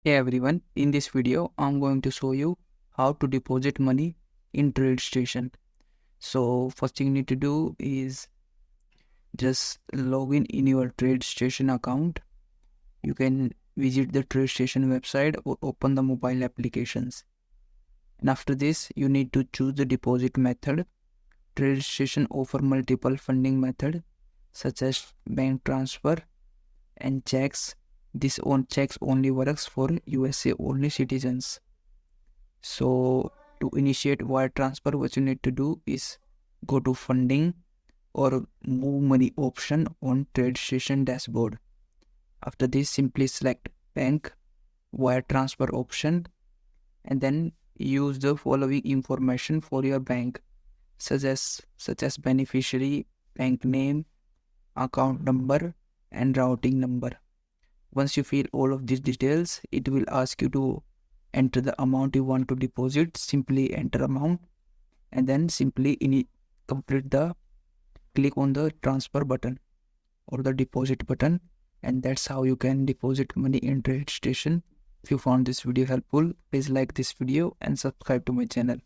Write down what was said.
Hey everyone, in this video I'm going to show you how to deposit money in Tradestation. So first thing you need to do is just log in your Tradestation account. You can visit the Tradestation website or open the mobile applications. And after this you need to choose the deposit method. Tradestation offer multiple funding methods such as bank transfer and checks. This on checks only works for USA only citizens. So to initiate wire transfer, what you need to do is go to funding or move money option on Tradestation dashboard. After this, simply select bank wire transfer option and then use the following information for your bank, such as beneficiary, bank name, account number, and routing number. Once you fill all of these details, it will ask you to enter the amount you want to deposit. Simply enter amount and then simply complete the click on the transfer button or the deposit button, and that's how you can deposit money in Tradestation. If you found this video helpful, please like this video and subscribe to my channel.